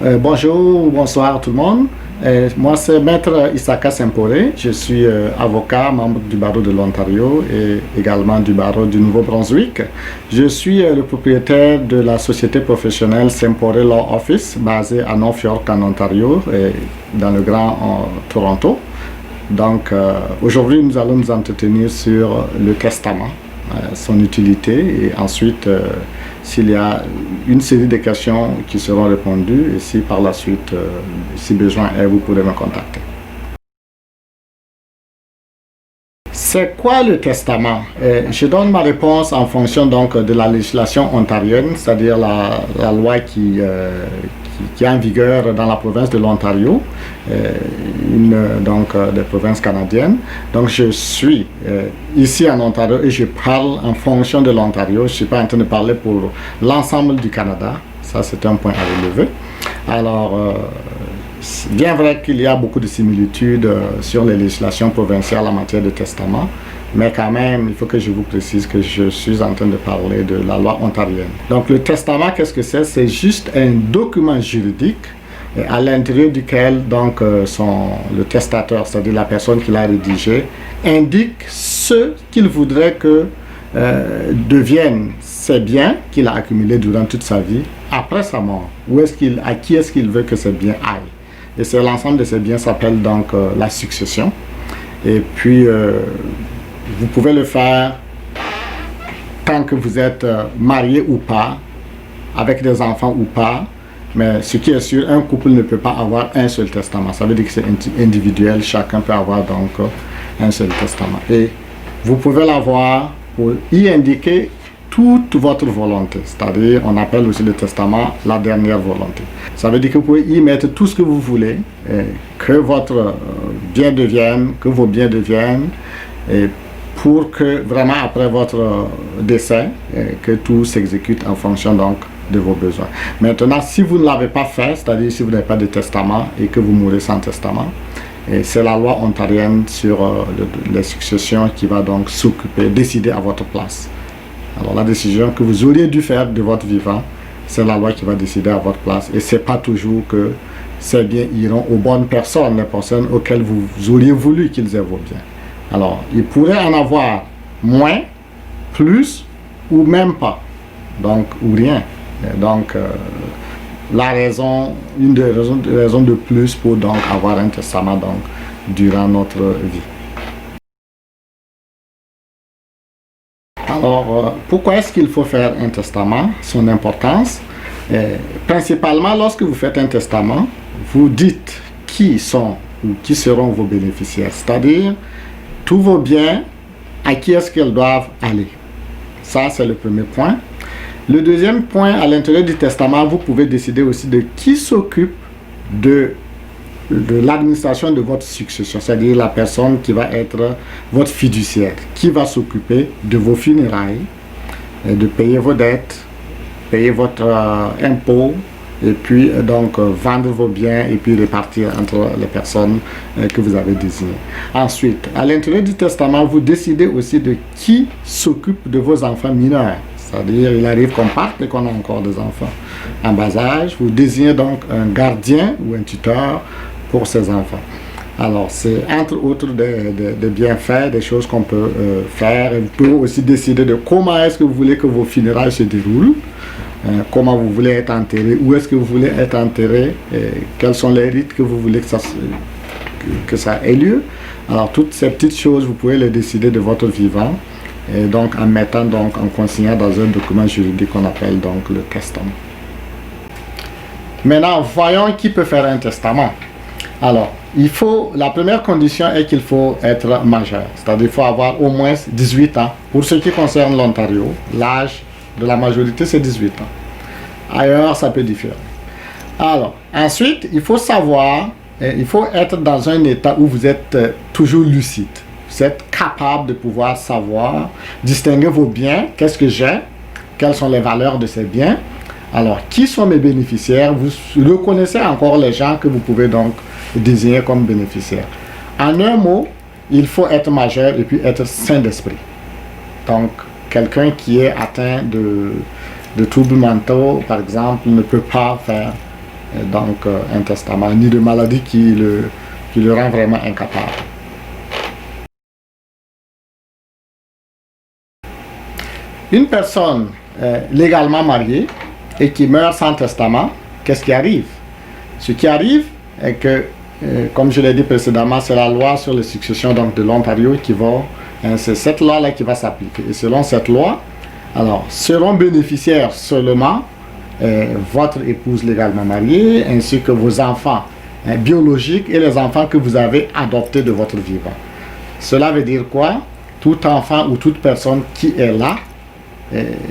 Bonjour, bonsoir tout le monde. Moi, c'est Maître Isaka Semporé. Je suis avocat, membre du barreau de l'Ontario et également du barreau du Nouveau-Brunswick. Je suis le propriétaire de la société professionnelle Semporé Law Office, basée à North York, en Ontario, et dans le Grand Toronto. Donc, aujourd'hui, nous allons nous entretenir sur le testament, son utilité, et ensuite, s'il y a une série de questions qui seront répondues, et si par la suite, si besoin est, vous pourrez me contacter. C'est quoi le testament? Je donne ma réponse en fonction donc de la législation ontarienne, c'est-à-dire la loi qui est en vigueur dans la province de l'Ontario, une des provinces canadiennes. Donc je suis ici en Ontario et je parle en fonction de l'Ontario. Je ne suis pas en train de parler pour l'ensemble du Canada. Ça, c'est un point à relever. Alors, bien vrai qu'il y a beaucoup de similitudes sur les législations provinciales en matière de testament, mais quand même, il faut que je vous précise que je suis en train de parler de la loi ontarienne. Donc, le testament, qu'est-ce que c'est? C'est juste un document juridique à l'intérieur duquel donc, le testateur, c'est-à-dire la personne qui l'a rédigé, indique ce qu'il voudrait que deviennent ces biens qu'il a accumulés durant toute sa vie après sa mort. À qui est-ce qu'il veut que ces biens aillent? Et c'est l'ensemble de ces biens s'appelle donc la succession. Et puis, vous pouvez le faire tant que vous êtes marié ou pas, avec des enfants ou pas. Mais ce qui est sûr, un couple ne peut pas avoir un seul testament. Ça veut dire que c'est individuel. Chacun peut avoir donc un seul testament. Et vous pouvez l'avoir pour y indiquer toute votre volonté. C'est-à-dire, on appelle aussi le testament la dernière volonté. Ça veut dire que vous pouvez y mettre tout ce que vous voulez, que votre bien devienne, que vos biens deviennent, et pour que vraiment après votre décès, que tout s'exécute en fonction donc de vos besoins. Maintenant, si vous ne l'avez pas fait, c'est-à-dire si vous n'avez pas de testament et que vous mourrez sans testament, c'est la loi ontarienne sur les successions qui va donc décider à votre place. Alors la décision que vous auriez dû faire de votre vivant, c'est la loi qui va décider à votre place. Et ce n'est pas toujours que ces biens iront aux bonnes personnes, les personnes auxquelles vous auriez voulu qu'ils aient vos biens. Alors, il pourrait en avoir moins, plus ou même pas, donc ou rien. Donc, une des raisons de plus pour donc avoir un testament donc, durant notre vie. Alors, pourquoi est-ce qu'il faut faire un testament? Son importance, principalement lorsque vous faites un testament, vous dites qui sont ou qui seront vos bénéficiaires, c'est-à-dire tous vos biens, à qui est-ce qu'ils doivent aller. Ça, c'est le premier point. Le deuxième point, à l'intérieur du testament, vous pouvez décider aussi de qui s'occupe de l'administration de votre succession, c'est-à-dire la personne qui va être votre fiduciaire, qui va s'occuper de vos funérailles, de payer vos dettes, payer votre impôt, et puis donc vendre vos biens et puis répartir entre les personnes que vous avez désignées. Ensuite, à l'intérieur du testament, vous décidez aussi de qui s'occupe de vos enfants mineurs. C'est-à-dire, il arrive qu'on parte et qu'on a encore des enfants en bas âge. Vous désignez donc un gardien ou un tuteur pour ces enfants. Alors, c'est entre autres des bienfaits, des choses qu'on peut faire. Et vous pouvez aussi décider de comment est-ce que vous voulez que vos funérailles se déroulent, comment vous voulez être enterré, où est-ce que vous voulez être enterré, quels sont les rites que vous voulez que ça ait lieu. Alors, toutes ces petites choses, vous pouvez les décider de votre vivant. Et donc en consignant dans un document juridique qu'on appelle donc le testament. Maintenant, voyons qui peut faire un testament. Alors, la première condition est qu'il faut être majeur, c'est-à-dire qu'il faut avoir au moins 18 ans. Pour ce qui concerne l'Ontario, l'âge de la majorité c'est 18 ans. Ailleurs, ça peut différer. Alors, ensuite, il faut être dans un état où vous êtes toujours lucide. Vous êtes capable de pouvoir savoir, distinguer vos biens, qu'est-ce que j'ai, quelles sont les valeurs de ces biens. Alors, qui sont mes bénéficiaires? Vous reconnaissez encore les gens que vous pouvez donc désigner comme bénéficiaires. En un mot, il faut être majeur et puis être sain d'esprit. Donc, quelqu'un qui est atteint de troubles mentaux, par exemple, ne peut pas faire un testament, ni de maladie qui le rend vraiment incapable. Une personne légalement mariée et qui meurt sans testament, qu'est-ce qui arrive? Ce qui arrive est que, comme je l'ai dit précédemment, c'est la loi sur les successions donc, de l'Ontario qui va, c'est cette loi-là qui va s'appliquer. Et selon cette loi, alors, seront bénéficiaires seulement votre épouse légalement mariée, ainsi que vos enfants biologiques et les enfants que vous avez adoptés de votre vivant. Cela veut dire quoi? Tout enfant ou toute personne qui est là,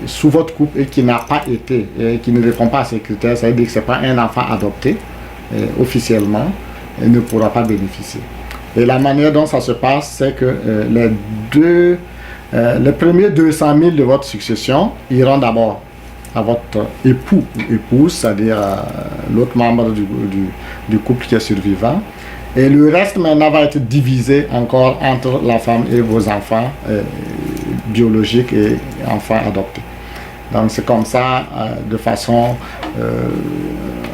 sous votre couple et qui n'a pas été, qui ne répond pas à ces critères, ça veut dire que ce n'est pas un enfant adopté officiellement, ne pourra pas bénéficier. Et la manière dont ça se passe, c'est que les premiers 200 000 de votre succession iront d'abord à votre époux ou épouse, c'est-à-dire l'autre membre du couple qui est survivant. Et le reste maintenant va être divisé encore entre la femme et vos enfants biologiques et enfants adoptés. Donc c'est comme ça, de façon,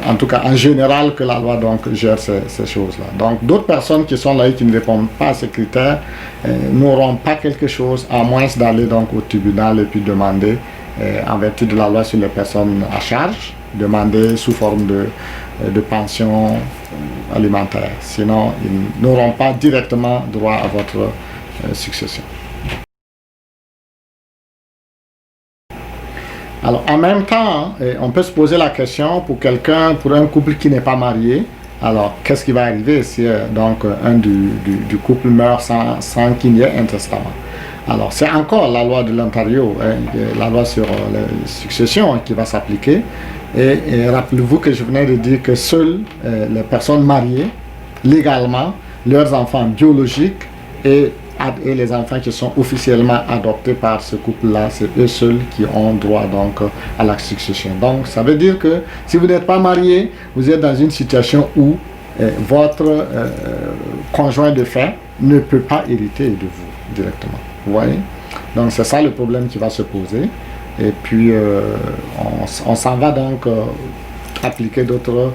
en tout cas en général, que la loi donc gère ces choses-là. Donc d'autres personnes qui sont là et qui ne répondent pas à ces critères n'auront pas quelque chose, à moins d'aller donc au tribunal et puis demander, en vertu de la loi sur les personnes à charge, demander sous forme de pension alimentaire. Sinon, ils n'auront pas directement droit à votre succession. Alors, en même temps, on peut se poser la question pour un couple qui n'est pas marié. Alors, qu'est-ce qui va arriver si donc un du couple meurt sans qu'il y ait un testament? Alors, c'est encore la loi de l'Ontario, la loi sur les successions qui va s'appliquer. Et rappelez-vous que je venais de dire que seules les personnes mariées, légalement, leurs enfants biologiques et les enfants qui sont officiellement adoptés par ce couple-là, c'est eux seuls qui ont droit donc à la succession. Donc, ça veut dire que si vous n'êtes pas marié, vous êtes dans une situation où votre conjoint de fait ne peut pas hériter de vous directement. Vous voyez? Donc, c'est ça le problème qui va se poser. Et puis, on s'en va donc appliquer d'autres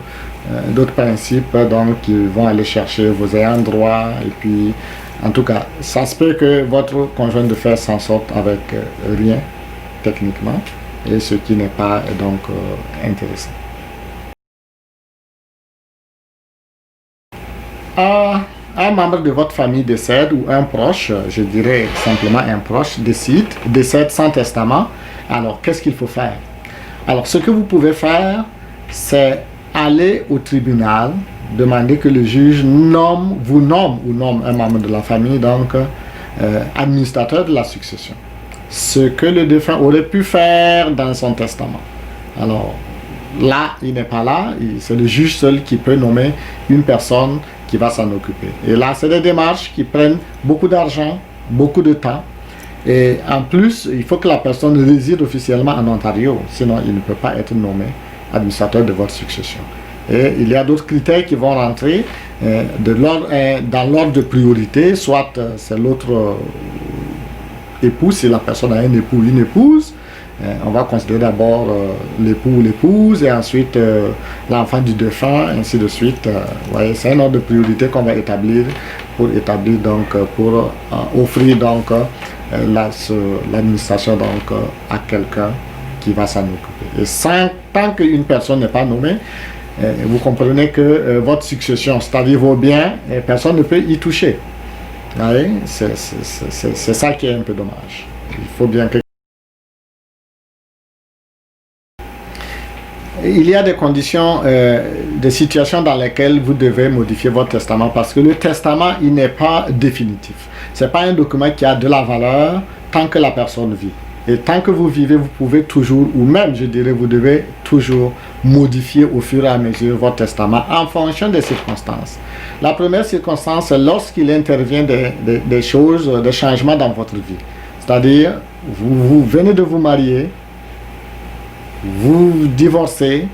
principes donc, qui vont aller chercher vos ayants droit. Et puis, en tout cas, ça se peut que votre conjoint de fait s'en sorte avec rien, techniquement, et ce qui n'est pas donc intéressant. Un membre de votre famille décède ou un proche, je dirais simplement un proche, décède sans testament. Alors, qu'est-ce qu'il faut faire? Alors, ce que vous pouvez faire, c'est aller au tribunal, demander que le juge vous nomme un membre de la famille, donc administrateur de la succession. Ce que le défunt aurait pu faire dans son testament. Alors, là, il n'est pas là, c'est le juge seul qui peut nommer une personne qui va s'en occuper. Et là, c'est des démarches qui prennent beaucoup d'argent, beaucoup de temps. Et en plus, il faut que la personne réside officiellement en Ontario, sinon il ne peut pas être nommé administrateur de votre succession. Et il y a d'autres critères qui vont rentrer dans l'ordre de priorité, soit c'est l'autre époux, si la personne a un époux ou une épouse. On va considérer d'abord l'époux ou l'épouse et ensuite l'enfant du défunt, ainsi de suite. C'est un ordre de priorité qu'on va établir pour offrir donc l'administration donc à quelqu'un qui va s'en occuper. Et tant qu'une personne n'est pas nommée, vous comprenez que votre succession, c'est-à-dire vos biens, personne ne peut y toucher. C'est ça qui est un peu dommage. Il faut bien que... Il y a des conditions, des situations dans lesquelles vous devez modifier votre testament parce que le testament, il n'est pas définitif. Ce n'est pas un document qui a de la valeur tant que la personne vit. Et tant que vous vivez, vous pouvez toujours, ou même je dirais, vous devez toujours modifier au fur et à mesure votre testament en fonction des circonstances. La première circonstance, c'est lorsqu'il intervient des choses, des changements dans votre vie. C'est-à-dire, vous venez de vous marier, vous divorcez,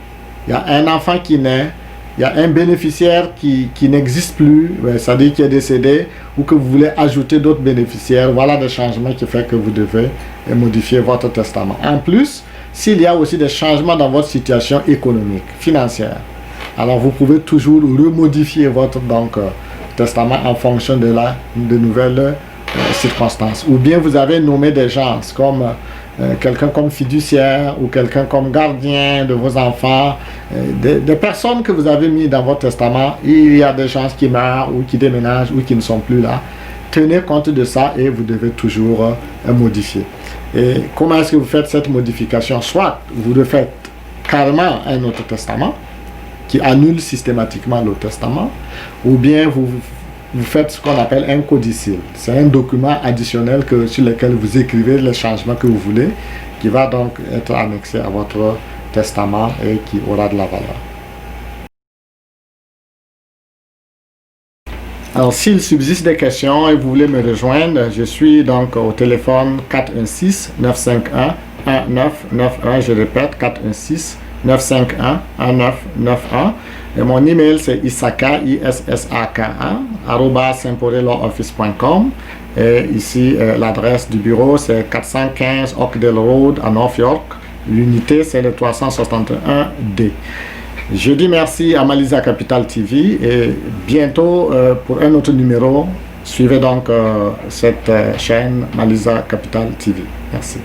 il y a un enfant qui naît, il y a un bénéficiaire qui n'existe plus, c'est-à-dire qui est décédé, ou que vous voulez ajouter d'autres bénéficiaires. Voilà des changements qui font que vous devez modifier votre testament. En plus, s'il y a aussi des changements dans votre situation économique, financière, Alors vous pouvez toujours remodifier votre testament en fonction de nouvelles circonstances. Ou bien vous avez nommé des gens comme quelqu'un comme fiduciaire ou quelqu'un comme gardien de vos enfants, des personnes que vous avez mis dans votre testament. Il y a des gens qui meurent ou qui déménagent ou qui ne sont plus là. Tenez compte de ça et vous devez toujours modifier. Et comment est-ce que vous faites cette modification? Soit vous le faites carrément un autre testament qui annule systématiquement le testament, ou bien vous faites ce qu'on appelle un codicile. C'est un document additionnel sur lequel vous écrivez les changements que vous voulez, qui va donc être annexé à votre testament et qui aura de la valeur. Alors, s'il subsiste des questions et vous voulez me rejoindre, je suis donc au téléphone 416-951-1991. Je répète, 416-951-1991. Et mon email, c'est isaka, ISSAKA, @saintpaulelawoffice.com. Et ici, l'adresse du bureau, c'est 415 Oakdale Road à North York. L'unité, c'est le 361D. Je dis merci à Malisa Capital TV et bientôt pour un autre numéro, suivez donc cette chaîne Malisa Capital TV. Merci.